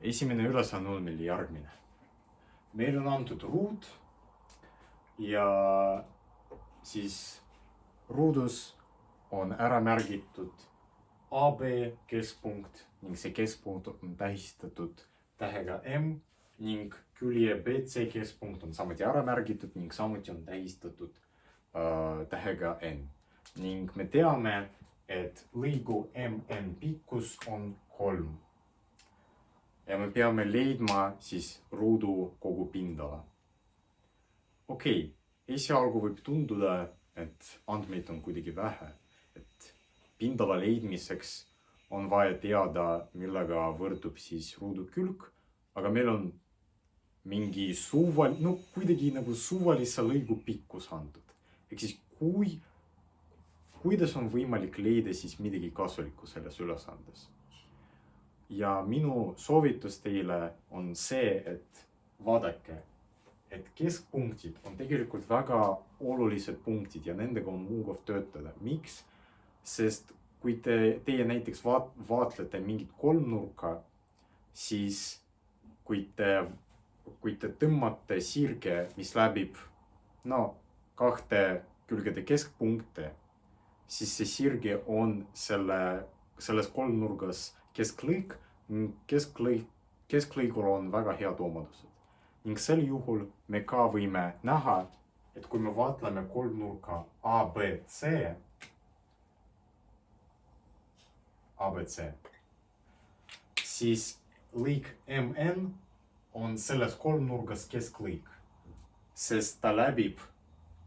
Esimene ülesanne on meil järgmine. Meil on antud ruut ja siis ruudus on ära märgitud AB keskpunkt ning see keskpunkt on tähistatud tähega M ning külje BC keskpunkt on samuti ära märgitud ning samuti on tähistatud tähega N. Ning me teame, et lõigu MN pikkus on 3. Ja me peame leidma siis ruudu kogu pindala. Okei, esialgu võib tunduda, et andmeid on kuidagi vähe. Et pindala leidmiseks on vaja teada, millega võrdub siis ruudu külg, aga meil on mingi kuidagi nagu suvalise lõigu pikkus antud. Ehk siis kuidas on võimalik leida siis midagi kasulikku selles ülesandes? Ja minu soovitus teile on see, et vaadake, et keskpunktid on tegelikult väga olulised punktid ja nendega on mugav töötada. Miks? Sest kui teie näiteks vaatlete mingit kolmnurka, siis kui te tõmmate sirge, mis läbib kahte külgede keskpunkte, siis see sirge on selles kolmnurgas kesklõik. Kesklõigul on väga head omadused. Ning sel juhul me ka võime näha, et kui me vaatleme kolmnurka ABC, siis lõik MN on selles kolmnurgas kesklõik, sest ta läbib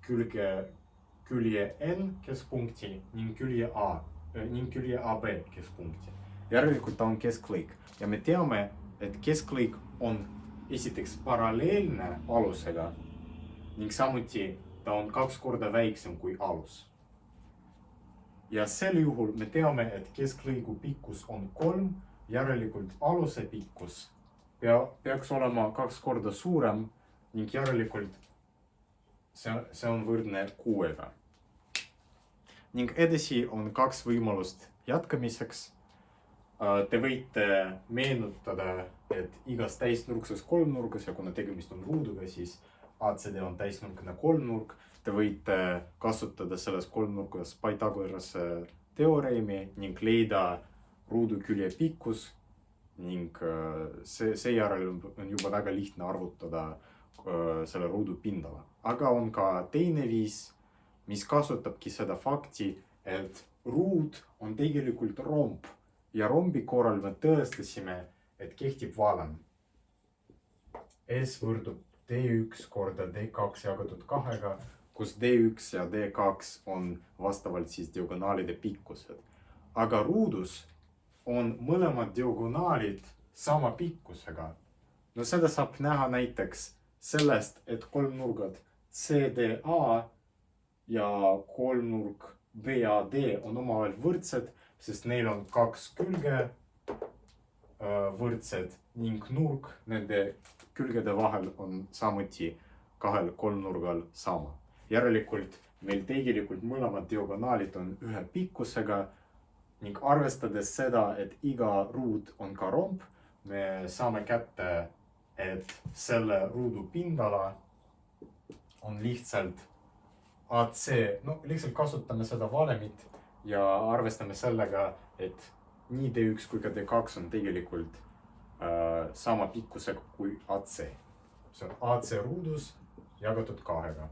külje N keskpunkti ning külje AB keskpunkti. Järelikult ta on kesklõik ja me teame, et kesklõik on esiteks paralleelne alusega ning samuti ta on 2 korda väiksem kui alus. Ja sel juhul me teame, et kesklõigu pikkus on 3, järelikult aluse pikkus peaks olema 2 korda suurem ning järelikult see on võrdne 6-ga. Ning edasi on 2 võimalust jätkamiseks. Te võite meenutada, et igas täisnurkses kolmnurgas ja kuna tegemist on ruuduga, siis ACD on täisnurkne kolmnurk. Te võite kasutada selles kolmnurgas Pythagorase teoreemi ning leida ruudu külje pikkus ning seejärel on juba väga lihtne arvutada selle ruudu pindala. Aga on ka teine viis, mis kasutabki seda fakti, et ruut on tegelikult romb. Ja rombi korral me tõestasime, et kehtib valem. S võrdub D1 korda D2 jagatud 2-ga, kus D1 ja D2 on vastavalt siis diagonaalide pikkused. Aga ruudus on mõlemad diagonaalid sama pikkusega. Seda saab näha näiteks sellest, et kolmnurgad CDA ja kolmnurk BAD on omavahel võrdsed, sest neil on 2 külge võrdsed ning nurk nende külgede vahel on samuti 2 kolmnurgal sama. Järelikult meil tegelikult mõlemad diagonaalid on ühe pikkusega ning arvestades seda, et iga ruut on ka romb, me saame kätte, et selle ruudu pindala on lihtsalt AC. Lihtsalt kasutame seda valemit ja arvestame sellega, et nii D1 kui ka D2 on tegelikult sama pikkusega kui AC. See on AC ruudus jagatud 2-ga.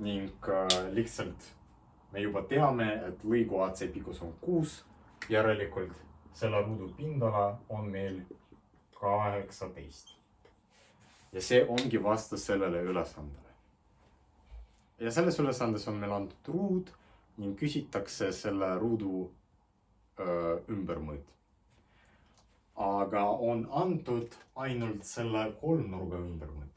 Ning lihtsalt me juba teame, et lõigu AC pikkus on 6, järelikult selle ruudu pindala on meil 18. Ja see ongi vastus sellele ülesandele. Ja selles ülesandes on meil antud ruud ning küsitakse selle ruudu ümbermõõt. Aga on antud ainult selle kolmnurga ümbermõõt.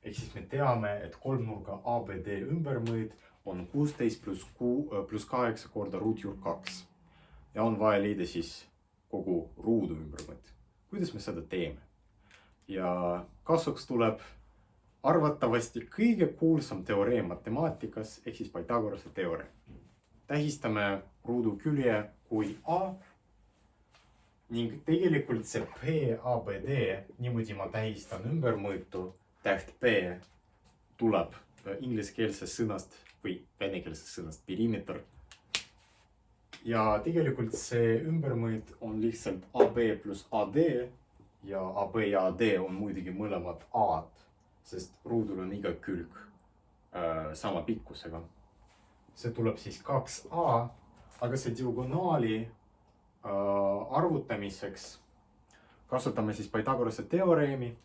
Ehk siis me teame, et kolmnurga ABD ümbermõõt on 16 plus 8 korda ruutjuur 2. Ja on vaja leida siis kogu ruudu ümbermõõt. Kuidas me seda teeme? Ja kasuks tuleb arvatavasti kõige kuulsam teoreem matemaatikas, ehk siis Pythagorase teoreem. Tähistame ruudu külje kui A ning tegelikult see PABD, niimoodi ma tähistan ümbermõõtu, täht P tuleb ingliskeelsest sõnast või venekeelsest sõnast perimeeter. Ja tegelikult see ümbermõõt on lihtsalt AB plus AD ja AB ja AD on muidugi mõlemad A-d, sest ruudul on iga külg sama pikkusega. See tuleb siis 2A, aga see diagonaali arvutamiseks kasutame siis Pythagorase teoreemi.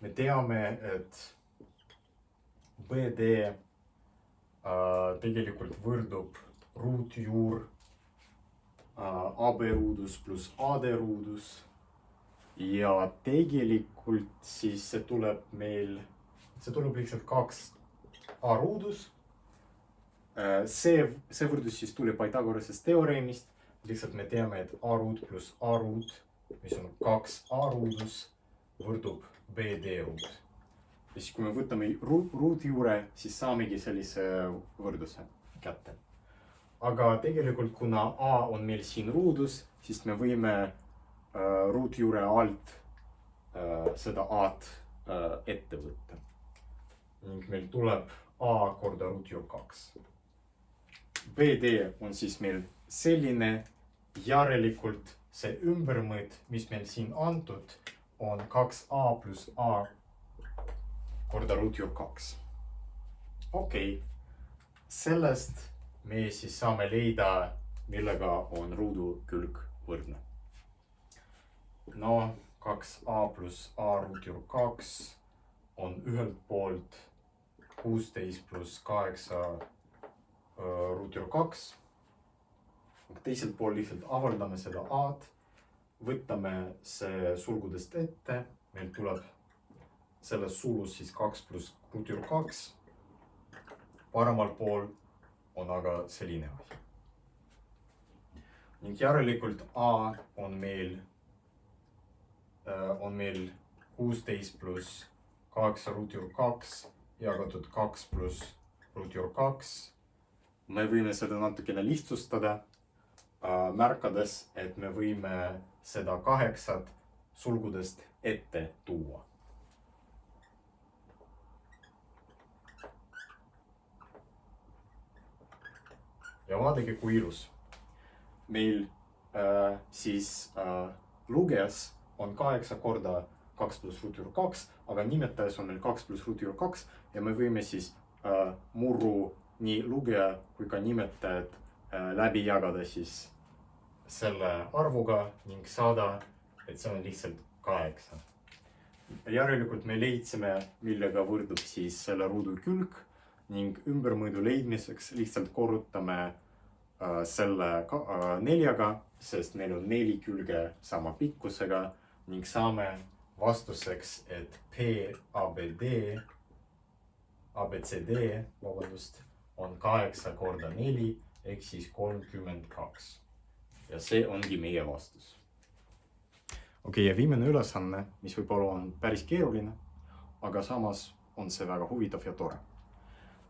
Me teame, et BD tegelikult võrdub ruutjuur AB ruudus pluss AD ruudus ja tegelikult siis see tuleb lihtsalt 2A ruudus. See võrdus siis tuli Pythagorasest teoreemist, lihtsalt me teame, et A ruut pluss A ruut, mis on 2A ruudus, võrdub BD ruut. Ja siis kui me võtame ruutjuure, siis saamegi sellise võrduse kätte. Aga tegelikult kuna A on meil siin ruudus, siis me võime ruutjuure alt seda A-d ette võtta. Ning meil tuleb A korda ruutjuur 2. BD on siis meil selline, järelikult see ümbermõõt, mis meil siin antud, on 2A plus A korda ruutjuur 2. Okei, sellest me siis saame leida, millega on ruudu külg võrdne. No 2A plus A ruutjuur 2 on ühelt poolt 16 pluss 8 ruutjuur 2. Teiselt pool lihtsalt avaldame seda A-d, võtame see sulgudest ette, meil tuleb selles sulus siis 2 pluss ruutjuur 2. Paremal pool on aga selline asi. Ning järelikult A on meil 16 pluss 8 ruutjuur 2 jagatud 2 pluss ruutjuur 2. Me võime seda natukene lihtsustada, märkades, et me võime seda 8 sulgudest ette tuua. Ja vaadake, kui ilus. Meil siis lugejas on 8 korda 2 pluss ruutjuur 2, aga nimetajas on meil 2 pluss ruutjuur 2 ja me võime siis murru nii lugeja kui ka nimetajad läbi jagada siis selle arvuga ning saada, et see on lihtsalt 8. Järelikult me leidsime, millega võrdub siis selle ruudu külg ning ümbermõõdu leidmiseks lihtsalt korrutame selle 4-ga, sest meil on 4 külge sama pikkusega ning saame vastuseks, et ABCD on 8 korda 4 ehk siis 32. Ja see ongi meie vastus. Okei, ja viimane ülesanne, mis võib-olla on päris keeruline, aga samas on see väga huvitav ja tore.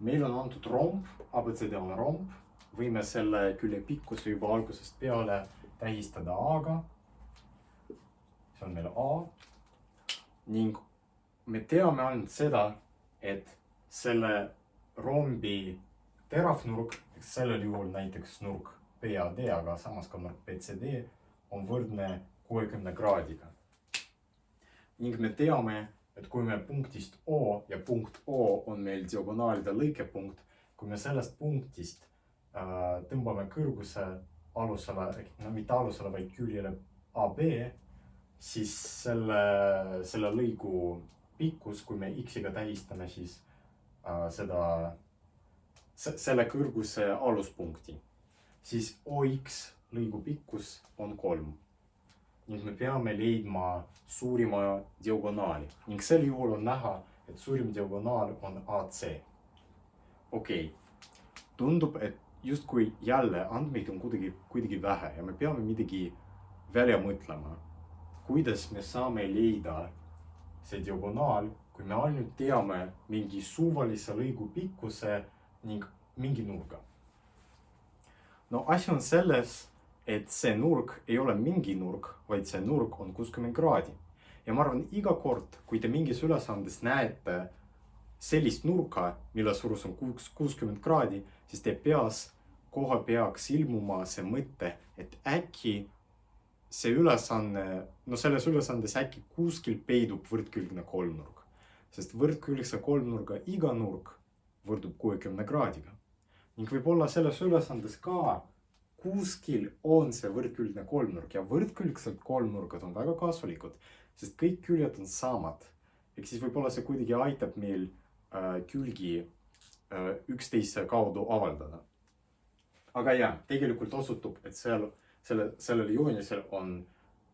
Meil on antud romb, ABCD on romb, võime selle külje pikkuse juba algusest peale tähistada A-ga. See on meil A. Ning me teame ainult seda, et selle rombi teravnurk, sellel juhul näiteks nurk PAD, aga samas ka nurk BCD on võrdne 60 kraadiga. Ning me teame, et kui me punktist O ja punkt O on meil diagonaalide lõikepunkt, kui me sellest punktist tõmbame kõrguse alusele, no mitte alusele, vaid küljele AB, siis selle lõigu pikkus, kui me X-iga tähistame siis selle kõrguse aluspunkti, siis OX lõigu pikkus on 3. Ning me peame leidma suurima diagonaali. Ning sel juhul on näha, et suurim diagonaal on AC. Okei, tundub, et justkui jälle andmeid on kuidagi vähe ja me peame midagi välja mõtlema. Kuidas me saame leida see diagonaal, kui me ainult teame mingi suvalise lõigu pikkuse ning mingi nurga. No asi on selles, et see nurk ei ole mingi nurk, vaid see nurk on 60 kraadi. Ja ma arvan, iga kord, kui te mingis ülesandes näete sellist nurka, mille suurus on 60 kraadi, siis teie peas kohe peaks ilmuma see mõte, et äkki see ülesanne, no selles ülesandes äkki kuskil peidub võrdkülgne kolmnurk. Sest võrdkülgse kolmnurga iga nurk võrdub 60 kraadiga. Ning võib-olla selles ülesandes ka kuskil on see võrdkülgne kolmnurk ja võrdkülgsed kolmnurgad on väga kasulikud, sest kõik küljed on samad. Ehk siis võib-olla see kuidagi aitab meil külgi üksteise kaudu avaldada. Aga jah, tegelikult osutub, et sellel joonisel on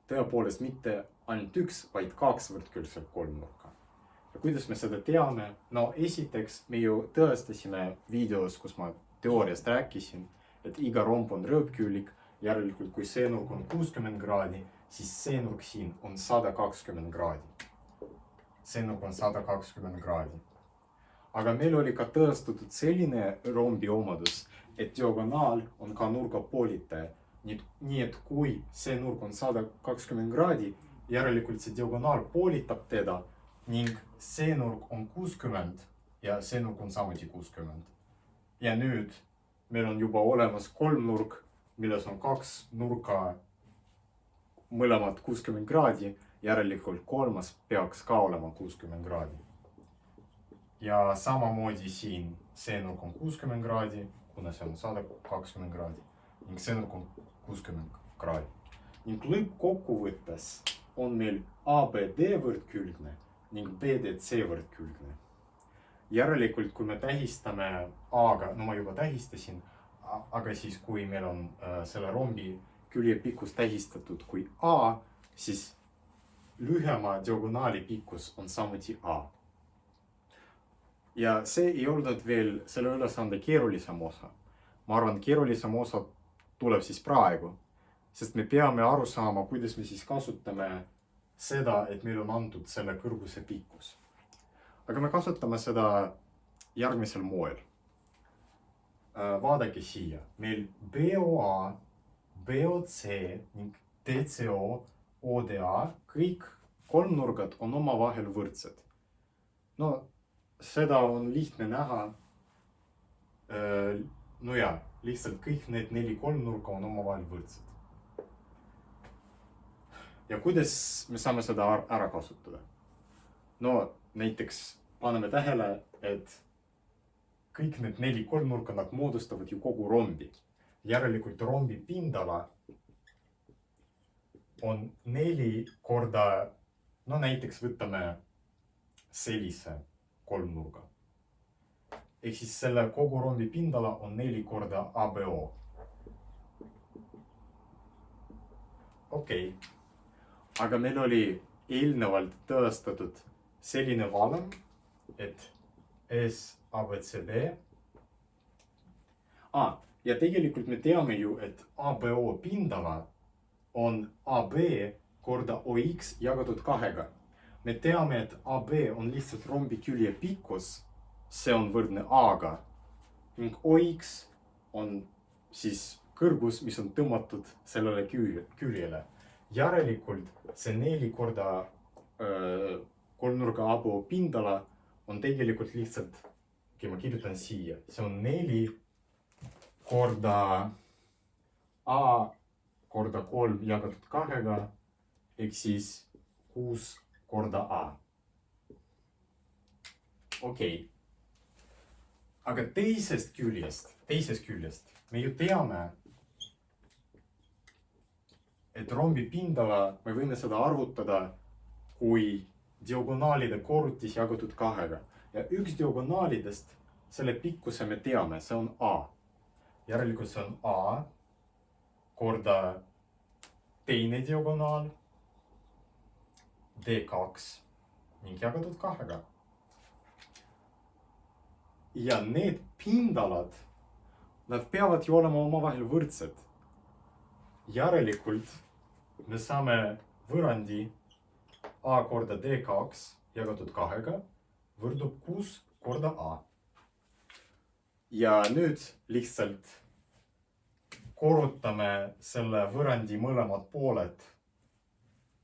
tõepoolest mitte ainult üks, vaid 2 võrdkülgset kolmnurka. Ja kuidas me seda teame? No esiteks me ju tõestasime videos, kus ma teooriast rääkisin, et iga romb on rööpkülg, järelikult kui see nurk on 60 kraadi, siis see nurk siin on 120 kraadi. See nurk on 120 kraadi. Aga meil oli ka tõestatud selline rombi omadus, et diagonaal on ka nurgapoolitaja. Nii et kui see nurk on 120 kraadi, järelikult see diagonaal poolitab teda ning see nurk on 60 ja see nurk on samuti 60. Ja nüüd meil on juba olemas kolmnurk, milles on 2 nurka mõlemad 60 kraadi, järelikult kolmas peaks ka olema 60 kraadi. Ja samamoodi siin see nurk on 60 kraadi, kuna see on 120 kraadi ning see nurk on 60 kraadi. Ning lõppkokkuvõttes on meil ABD võrdkülgne ning BDC võrdkülgne. Järelikult, kui me tähistame A-ga, no ma juba tähistasin, aga siis kui meil on selle rombi külje pikkus tähistatud kui A, siis lühema diagonaali pikkus on samuti A. Ja see ei olnud veel selle ülesande keerulisem osa. Ma arvan, keerulisem osa tuleb siis praegu, sest me peame aru saama, kuidas me siis kasutame seda, et meil on antud selle kõrguse pikkus. Aga me kasutame seda järgmisel moel. Vaadake siia. Meil BOA, BOC ning DCO, ODA, kõik kolmnurgad on omavahel võrdsed. No, seda on lihtne näha. No ja, lihtsalt kõik need 4 kolmnurka on omavahel võrdsed. Ja kuidas me saame seda ära kasutada? No, näiteks paneme tähele, et kõik need 4 kolmnurka nad moodustavad ju kogu rombi. Järelikult rombi pindala on 4 korda, no näiteks võtame sellise kolmnurga. Ehk siis selle kogu rombi pindala on 4 korda ABO. Okei. Aga meil oli eelnevalt tõestatud selline valem, et SABCD. Ja tegelikult me teame ju, et ABO pindala on AB korda OX jagatud 2-ga. Me teame, et AB on lihtsalt rombi külje pikkus, see on võrdne A-ga ning OX on siis kõrgus, mis on tõmmatud sellele küljele. Järelikult see 4 korda kolmnurga ABO pindala on tegelikult lihtsalt, ma kirjutan siia, see on 4 korda A korda 3 jagatud 2-ga, ehk siis 6 korda A. Okei. Aga teisest küljest me ju teame, et rombi pindala me võime seda arvutada kui diagonaalide korrutis jagatud 2-ga. Ja üks diagonaalidest, selle pikkuse me teame, see on A. Järelikult see on A korda teine diagonaal D2 ning jagatud 2-ga. Ja need pindalad, nad peavad ju olema omavahel võrdsed. Järelikult me saame võrrandi A korda D2 jagatud 2-ga võrdub 6 korda A. Ja nüüd lihtsalt korrutame selle võrrandi mõlemad pooled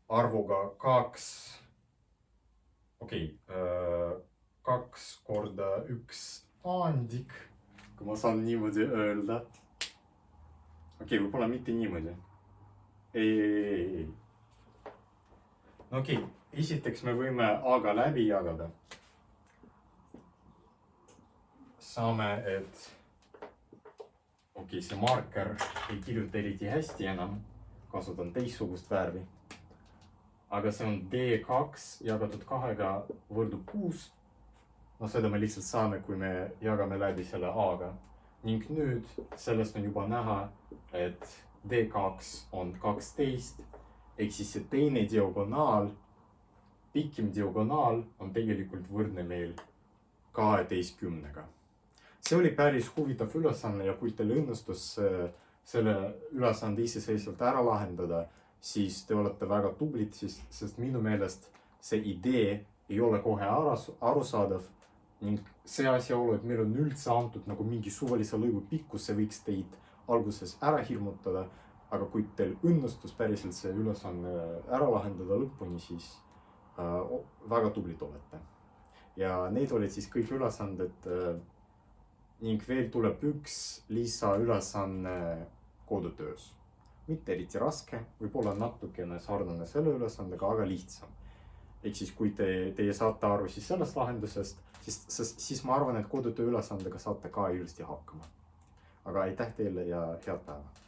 arvuga 2. Okei, 2 korda 1 andik, kui ma saan niimoodi öelda. Okei, võib-olla mitte niimoodi. Ei. Okei, esiteks me võime A-ga läbi jagada. Saame, et okei, see marker ei kirjuta eriti hästi enam. Kasutan teistsugust värvi. Aga see on D2 jagatud 2-ga võrdub 6. No seda me lihtsalt saame, kui me jagame läbi selle A-ga. Ning nüüd sellest on juba näha, et D2 on 12. Ehk siis see teine diagonaal, pikim diagonaal on tegelikult võrdne meil 12-ga. See oli päris huvitav ülesanne ja kui teil õnnestus selle ülesande iseseisvalt ära lahendada, siis te olete väga tublid, sest minu meelest see idee ei ole kohe arusaadav ning see asjaolu, et meil on üldse antud nagu mingi suvalise lõigu pikkus, see võiks teid alguses ära hirmutada, aga kui teil õnnestus päriselt see ülesanne ära lahendada lõpuni, siis väga tublid olete. Ja need olid siis kõik ülesanded ning veel tuleb üks lisaülesanne kodutöös. Mitte eriti raske, võib-olla natukene sarnane selle ülesandega, aga lihtsam. Ehk siis kui teie saate aru siis sellest lahendusest, siis ma arvan, et kodutöö ülesandega saate ka ilusti hakkama. Aga aitäh teile ja head päeva!